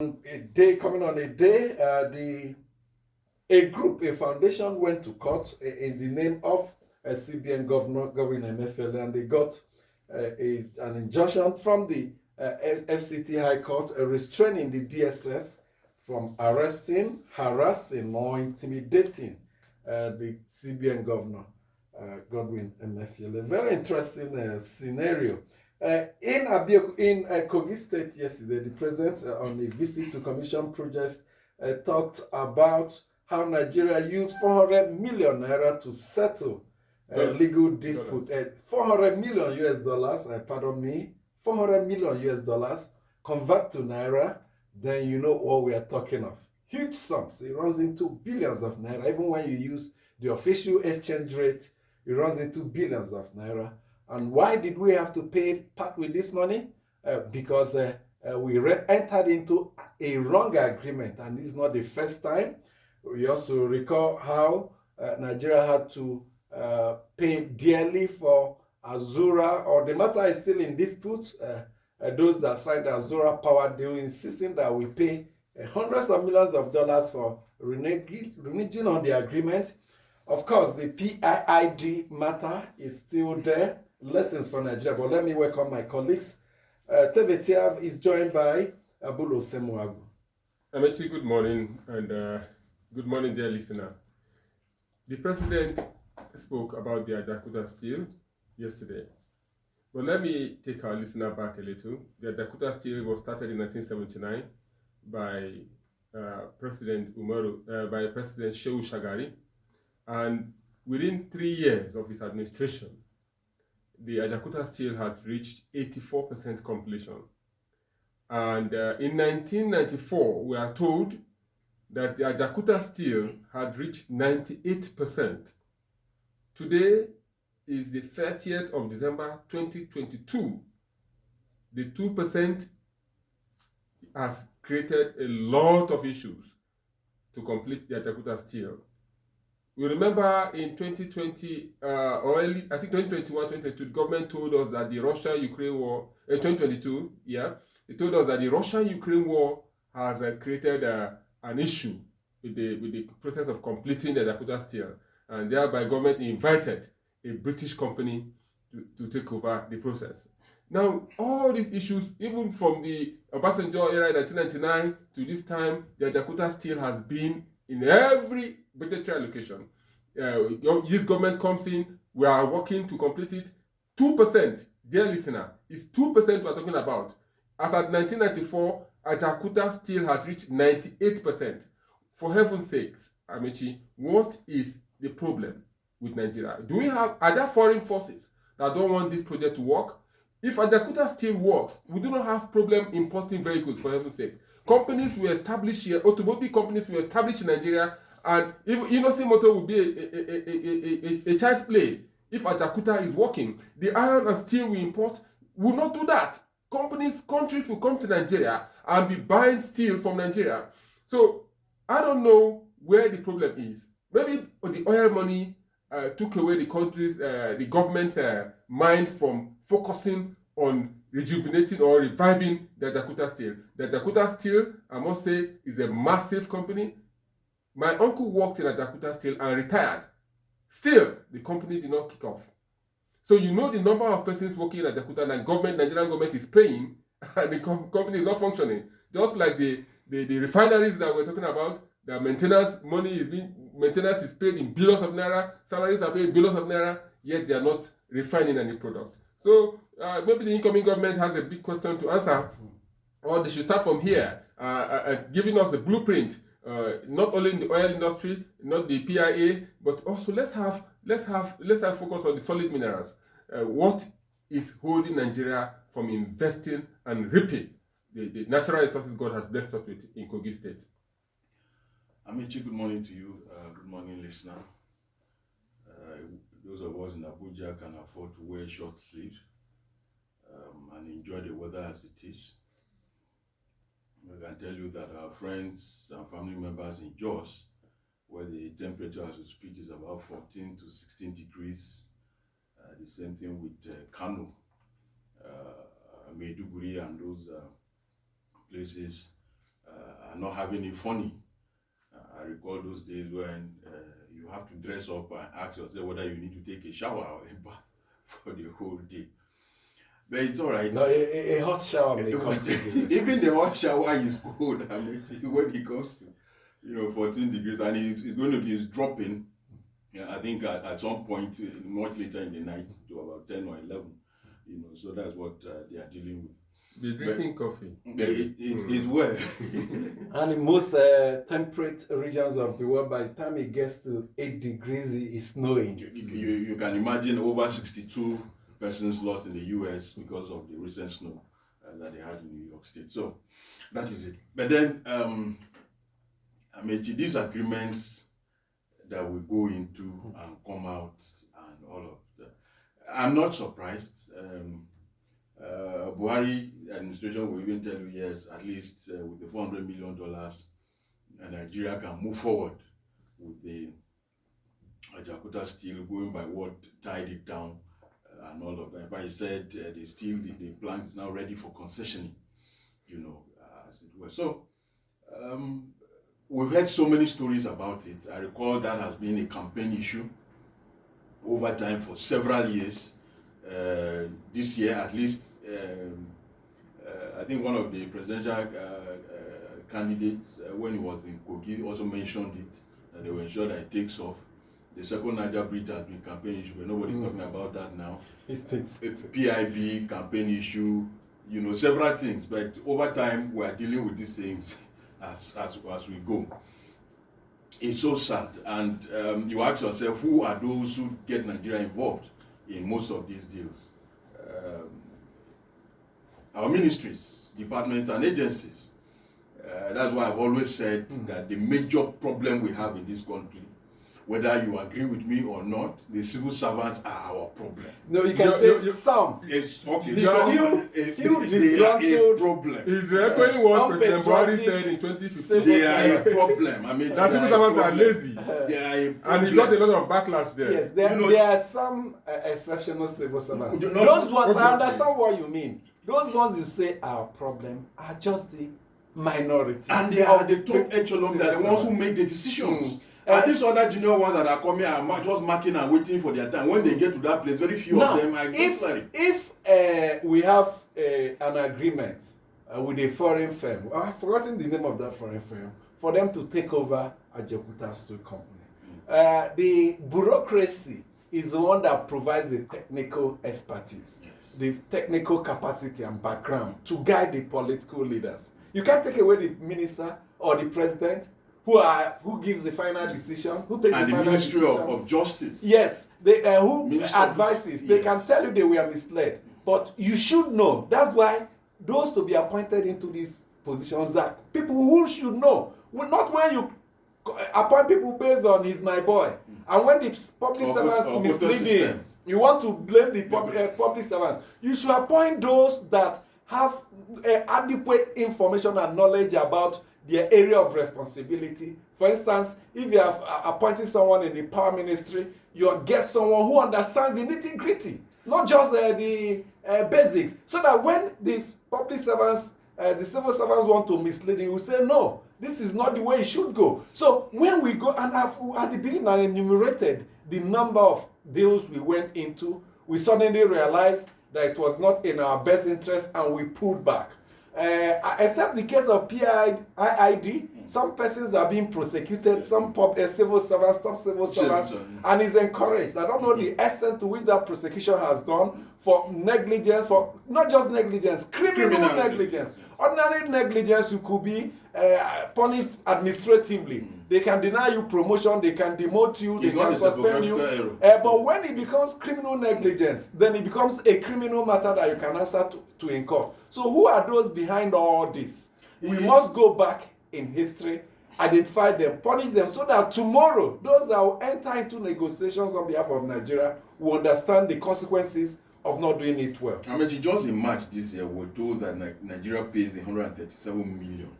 Coming on a day, a foundation went to court in the name of CBN Governor Godwin Emefiele, and they got an injunction from the FCT High Court restraining the DSS from arresting, harassing, or intimidating the CBN Governor Godwin Emefiele. Very interesting scenario. In Kogi State yesterday, the president on a visit to commission projects talked about how Nigeria used 400 million naira to settle legal dispute. 400 million US dollars, pardon me, 400 million US dollars, convert to naira, then you know what we are talking of. Huge sums. It runs into billions of naira. Even when you use the official exchange rate, it runs into billions of naira. And why did we have to part with this money? Because we entered into a wrong agreement, and this is not the first time. We also recall how Nigeria had to pay dearly for Azura, or the matter is still in dispute. Those that signed the Azura power deal insisting that we pay hundreds of millions of dollars for reneging on the agreement. Of course, the PIID matter is still there. Lessons for Nigeria. But let me welcome my colleagues. Tevetiav is joined by Abulo Semuagu. Amechi, good morning, and good morning, dear listener. The president spoke about the Ajakuta Steel yesterday. But let me take our listener back a little. The Ajakuta Steel was started in 1979 by President Shehu Shagari, and within 3 years of his administration, the Ajakuta Steel has reached 84% completion. And in 1994, we are told that the Ajakuta Steel had reached 98%. Today is the 30th of December 2022. The 2% has created a lot of issues to complete the Ajakuta Steel. We remember in 2020, or early, I think 2021, 2022, the government told us that the Russia-Ukraine war, 2022, they told us that the Russia-Ukraine war has created an issue with the process of completing the Ajakuta Steel, and thereby government invited a British company to take over the process. Now, all these issues, even from the Obasanjo era in 1999 to this time, the Ajakuta Steel has been in every budgetary allocation. This government comes in, we are working to complete it. 2%, dear listener, is 2% we are talking about. As at 1994, Ajakuta Steel has reached 98%. For heaven's sakes, Amechi, what is the problem with Nigeria? Are there foreign forces that don't want this project to work? If Ajakuta Steel works, we do not have problem importing vehicles, for heaven's sake. Companies we establish here, automobile companies we establish in Nigeria, and even Innoson Motor will be a child's play if Ajakuta is working. The iron and steel we import will not do that. Countries will come to Nigeria and be buying steel from Nigeria. So I don't know where the problem is. Maybe the oil money took away the government's mind from focusing on rejuvenating or reviving the Ajakuta Steel. The Ajakuta Steel, I must say, is a massive company. My uncle worked in Ajakuta Steel and retired. Still, the company did not kick off. So you know the number of persons working in Ajakuta, and Nigerian government is paying, and the company is not functioning. Just like the refineries that we're talking about, the maintenance is paid in billions of naira, salaries are paid in billions of naira, yet they are not refining any product. So maybe the incoming government has a big question to answer, or they should start from here, giving us the blueprint, not only in the oil industry, not the PIA, but also let's have focus on the solid minerals. What is holding Nigeria from investing and reaping the natural resources God has blessed us with in Kogi State? Amici, good morning to you. Good morning, listener. Those of us in Abuja can afford to wear short sleeves and enjoy the weather as it is. I can tell you that our friends and family members in Jos, where the temperature as we speak is about 14 to 16 degrees, the same thing with Kano, Maiduguri and those places, not having it funny. I recall those days when you have to dress up and ask yourself whether you need to take a shower or a bath for the whole day. But it's all right. No, a hot shower may come to this. Even the hot shower is cold. I mean, when it comes to 14 degrees, and it's going to be dropping. Yeah, I think at some point, much later in the night, to about 10 or 11. So that's what they are dealing with. Be drinking coffee. It's well. And in most temperate regions of the world, by the time it gets to 8 degrees, it's snowing. You can imagine over 62 persons lost in the US because of the recent snow that they had in New York State. So that is it. But then, these agreements that we go into and come out and all of that, I'm not surprised. Buhari administration will even tell you, yes, at least with the $400 million, Nigeria can move forward with the Ajaokuta steel, going by what tied it down and all of that. But he said the plant is now ready for concessioning, as it were. So we've heard so many stories about it. I recall that has been a campaign issue over time for several years. This year, at least, I think one of the presidential candidates, when he was in Kogi, also mentioned it, that they will ensure that it takes off. The second Niger bridge has been campaign issue, but nobody's talking about that now. It's PIB campaign issue, several things. But over time, we are dealing with these things as we go. It's so sad, and you ask yourself, who are those who get Nigeria involved in most of these deals? Our ministries, departments, and agencies. That's why I've always said that the major problem we have in this country, whether you agree with me or not, the civil servants are our problem. No, you can say some. It's okay. The few They are a disgruntled, problem. He's echoing what President Buhari unpatriotic said in 2015. They are a problem. That civil servants are lazy. They are a problem. And he got a lot of backlash there. yes, there are some exceptional civil servants. Not- Those ones, I obviously. understand what you mean. Those ones you say are a problem are just the minority. And they are of the top echelon, they are the ones who make the decisions. And these other junior ones that are coming are just marking and waiting for their time. When they get to that place, very few Now, of them are exemplary. if we have an agreement with a foreign firm, I've forgotten the name of that foreign firm, for them to take over Ajaokuta Steel Company. The bureaucracy is the one that provides the technical expertise, the technical capacity and background to guide the political leaders. You can't take away the minister or the president who gives the final decision, who takes And the the final Ministry decision. of Justice. Yes, they who Minister of advises. Justice, They yes. can tell you they were misled, but you should know. That's why those to be appointed into these positions are people who should know. Not when you appoint people based on he's my boy, and when the public Or servants quota misleading, system. you want to blame the public servants. You should appoint those that have adequate information and knowledge about their area of responsibility. For instance, if you have appointed someone in the power ministry, you get someone who understands the nitty-gritty, not just the basics, so that when the public servants, the civil servants want to mislead you, say, no, this is not the way it should go. So when we go, and at the beginning I enumerated the number of deals we went into, we suddenly realized that it was not in our best interest and we pulled back. Except the case of PID, some persons are being prosecuted, some civil servants, top civil servants, and is encouraged. I don't know the extent to which that prosecution has gone for negligence, for not just negligence, criminal negligence. Ordinary negligence, you could be punished administratively. They can deny you promotion, they can demote you, they can suspend you. But when it becomes criminal negligence, then it becomes a criminal matter that you can answer to in court. So who are those behind all this? We must go back in history, identify them, punish them, so that tomorrow, those that will enter into negotiations on behalf of Nigeria will understand the consequences of not doing it well. I mean, just in March this year, we're told that Nigeria pays 137 million.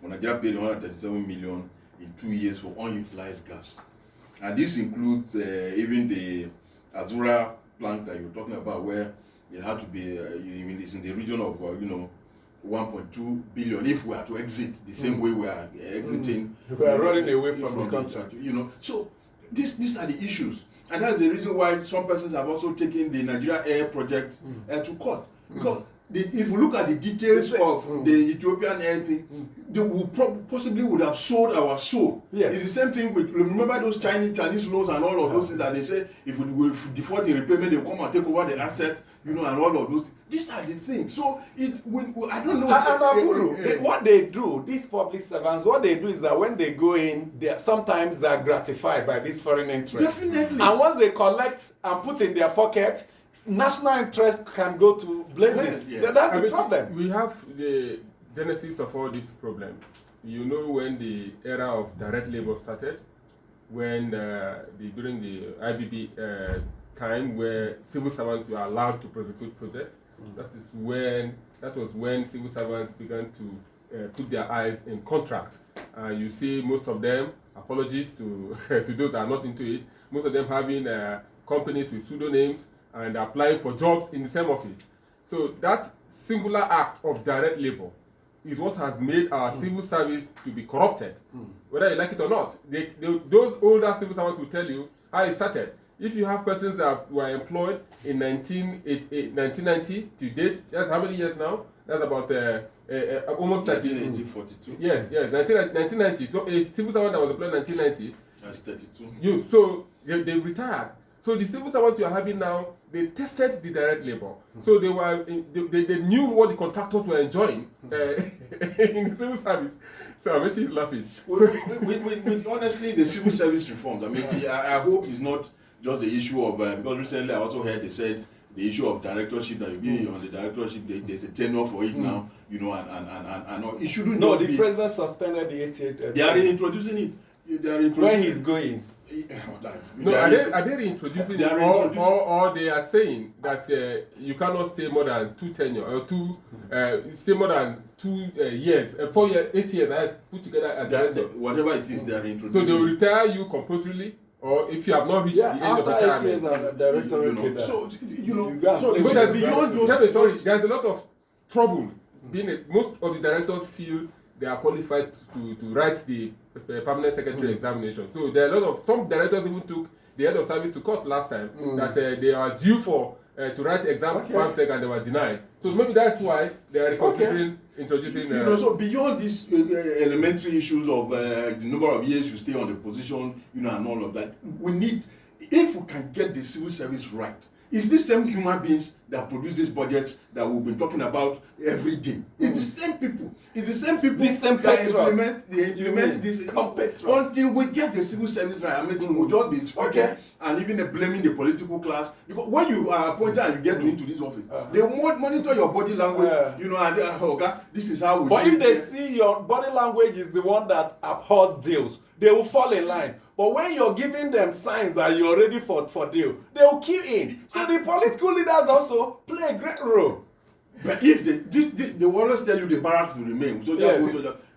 Well, Nigeria paid 137 million in 2 years for unutilized gas. And this includes even the Azura plant that you're talking about, where it had to be, it's in the region of, 1.2 billion if we are to exit the same way we are exiting. We are running away from the country. You know, so these are the issues, and that's the reason why some persons have also taken the Nigeria Air project to court, because if you look at the details of the Ethiopian Air thing, they will possibly would have sold our soul. Yes. It's the same thing with, remember those Chinese loans and all of those things that they say if we default in repayment, they'll come and take over the asset, you know, and all of those. These are the things. So I don't know. And Aburu, what they do, these public servants, what they do is that when they go in, sometimes they are gratified by this foreign interest. Definitely. And once they collect and put in their pocket, national interest can go to blazes. Yes, yeah. That's the problem. We have the genesis of all this problem. You know, when the era of direct labor started, when during the IBB time where civil servants were allowed to prosecute projects, that was when civil servants began to put their eyes in contract. You see most of them, apologies to to those that are not into it, most of them having companies with pseudonyms and applying for jobs in the same office. So that singular act of direct labor is what has made our civil service to be corrupted, whether you like it or not. Those older civil servants will tell you how it started. If you have persons that were employed in 1990 to date, that's how many years now? That's about almost 30. 1942. Yes, 1990. So a civil servant that was employed in 1990. That's 32. So they retired. So the civil servants you are having now, they tested the direct labor. So they knew what the contractors were enjoying in the civil service. So Amechi is laughing. With honestly, the civil service reforms, I mean, I hope it's not just the issue of, because recently I also heard they said the issue of directorship, that you be on the directorship, there's a tenure for it now, you know, and it shouldn't No, just the be. president suspended the 88. They are reintroducing it. They are reintroducing when he's going. No, are they reintroducing it, or they are saying that you cannot stay more than 2 tenure or stay more than 2 years, 4 years, 8 years. I put together at whatever it is, they are reintroducing. So they will retire you compulsorily, or if you have not reached the age of retirement. So because beyond those, there's a lot of trouble. Most of the directors feel they are qualified to write the permanent secretary examination. So there are some directors even took the head of service to court last time that they are due for to write the exam and they were denied. So maybe that's why they are considering introducing. So beyond these elementary issues of the number of years you stay on the position, you know, and all of that, we need, if we can get the civil service right. It's the same human beings that produce these budgets that we've been talking about every day. It's the same people. It's the same people that implement this. Until we get the civil service right, I mean, we'll just be talking and even blaming the political class. Because when you are appointed and you get into this office, they monitor your body language, you know, and they this is how we do it. But if they see your body language is the one that abhors deals, they will fall in line. But when you're giving them signs that you're ready for deal, they will key in. So the political leaders also play a great role. But if they will always tell you the barracks will remain. So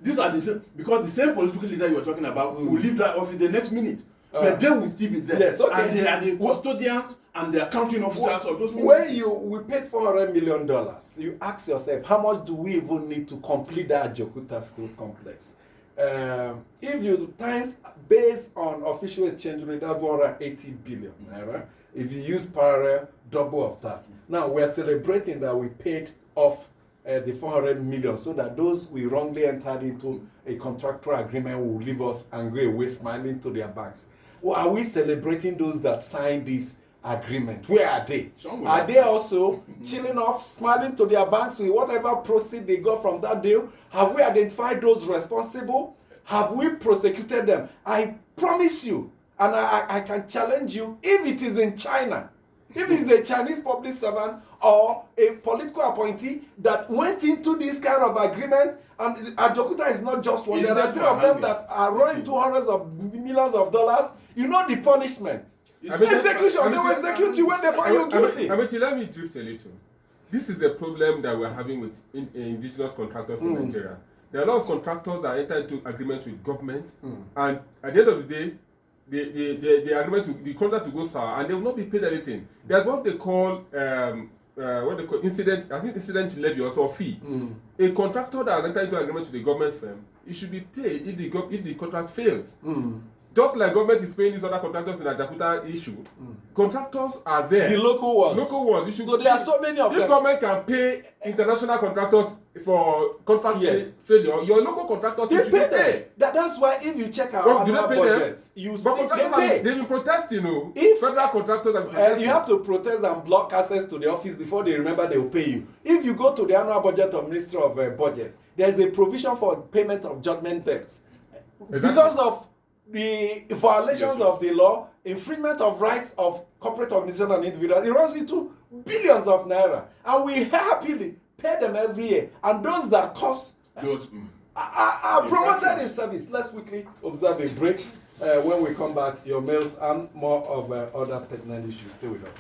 these are the same, because the same political leader you're talking about will leave that office the next minute. But they will still be there. Yes, okay. And they are the custodians and the accounting officers of those ministries. When we paid $400 million, you ask yourself, how much do we even need to complete that Ajaokuta Steel Complex? If you times based on official exchange rate, that's 180 billion naira. If you use parallel, double of that. Now we're celebrating that we paid off the 400 million, so that those we wrongly entered into a contractual agreement will leave us angry away, smiling to their banks. Well, are we celebrating those that signed this agreement? Where are they? Are they also chilling off, smiling to their banks with whatever proceed they got from that deal? Have we identified those responsible? Have we prosecuted them? I promise you, and I can challenge you, if it is in China, if it's a Chinese public servant or a political appointee that went into this kind of agreement, and Ajaokuta is not just one, there are 3 of them that are running to hundreds of millions of dollars, you know the punishment. Execution, they will execute you when they find you guilty. Amechi, let me drift a little. This is a problem that we're having with indigenous contractors in Nigeria. There are a lot of contractors that enter into agreement with government, and at the end of the day, the agreement, the contract will go sour, and they will not be paid anything. There's what they call what they call incident levy or fee. A contractor that has entered into agreement with the government firm, it should be paid if the contract fails. Just like government is paying these other contractors in a Ajaokuta issue, contractors are there. The local ones. Local ones. You should, So there are so many of if them. government can pay international contractors for contract failure, your local contractors They should pay pay. them. That's why if you check our But do they annual pay them? budgets, you see But they contractors pay. they've been protesting, If- federal contractors have been protesting. You have to protest and block access to the office before they remember they will pay you. If you go to the annual budget of Ministry of Budget, there is a provision for payment of judgment debts. Exactly. Because of the violations of the law, infringement of rights of corporate organizations and individuals, it runs into billions of naira. And we happily pay them every year. And those that cause Those, are promoted in service. Let's quickly observe a break. When we come back, your mails and more of other pertinent issues. Stay with us.